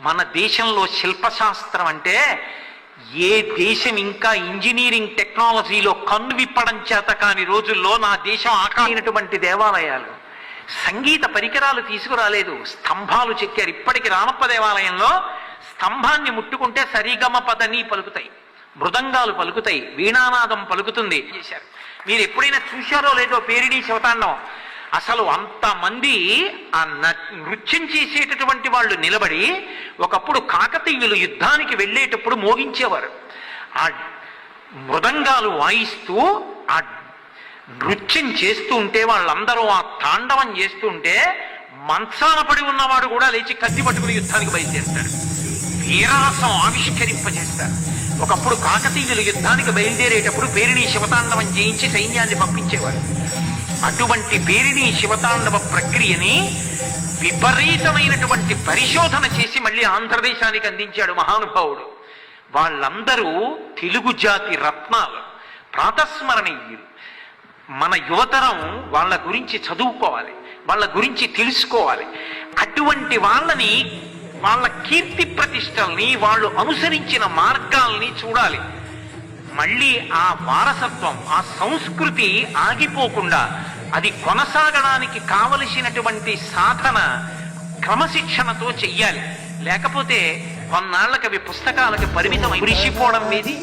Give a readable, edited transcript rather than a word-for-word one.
మన దేశంలో శిల్పశాస్త్రం అంటే ఏ దేశం ఇంకా ఇంజనీరింగ్ టెక్నాలజీలో కన్ను విప్పడం చేత కాని రోజుల్లో నా దేశం ఆకారైనటువంటి దేవాలయాలు. సంగీత పరికరాలు తీసుకురాలేదు, స్తంభాలు చెక్కారు. ఇప్పటికి రామప్ప దేవాలయంలో స్తంభాన్ని ముట్టుకుంటే సరిగమ పదని పలుకుతాయి, మృదంగాలు పలుకుతాయి, వీణానాదం పలుకుతుంది చేశారు. మీరు ఎప్పుడైనా చూశారో లేదో పేరిణీ శివతాండం. అసలు అంతమంది ఆ నృత్యం చేసేటటువంటి వాళ్ళు నిలబడి ఒకప్పుడు కాకతీయులు యుద్ధానికి వెళ్ళేటప్పుడు మోగించేవారు. ఆ మృదంగాలు వాయిస్తూ ఆ నృత్యం చేస్తూ ఉంటే వాళ్ళందరూ ఆ తాండవం చేస్తూ ఉంటే మంచాన పడి ఉన్నవాడు కూడా లేచి కత్తి పట్టుకుని యుద్ధానికి బయలుదేరుతాడు. వీరాసం ఆవిష్కరింపజేస్తారు. ఒకప్పుడు కాకతీయులు యుద్ధానికి బయలుదేరేటప్పుడు పేరిణీ శివతాండవం చేయించి సైన్యాన్ని పంపించేవారు. అటువంటి పేరిణీ శివతాండవ ప్రక్రియని విపరీతమైనటువంటి పరిశోధన చేసి మళ్ళీ ఆంధ్రదేశానికి అందించాడు మహానుభావుడు. వాళ్ళందరూ తెలుగు జాతి రత్నాలు, ప్రాతస్మరణీయులు. మన యువతరం వాళ్ళ గురించి చదువుకోవాలి, వాళ్ళ గురించి తెలుసుకోవాలి. అటువంటి వాళ్ళని, వాళ్ళ కీర్తి ప్రతిష్టల్ని, వాళ్ళు అనుసరించిన మార్గాల్ని చూడాలి. మళ్ళీ ఆ వారసత్వం, ఆ సంస్కృతి ఆగిపోకుండా అది కొనసాగడానికి కావలసినటువంటి సాధన క్రమశిక్షణతో చెయ్యాలి. లేకపోతే కొన్నాళ్ళకి అవి పుస్తకాలకు పరిమితం మురిసిపోవడం మీది.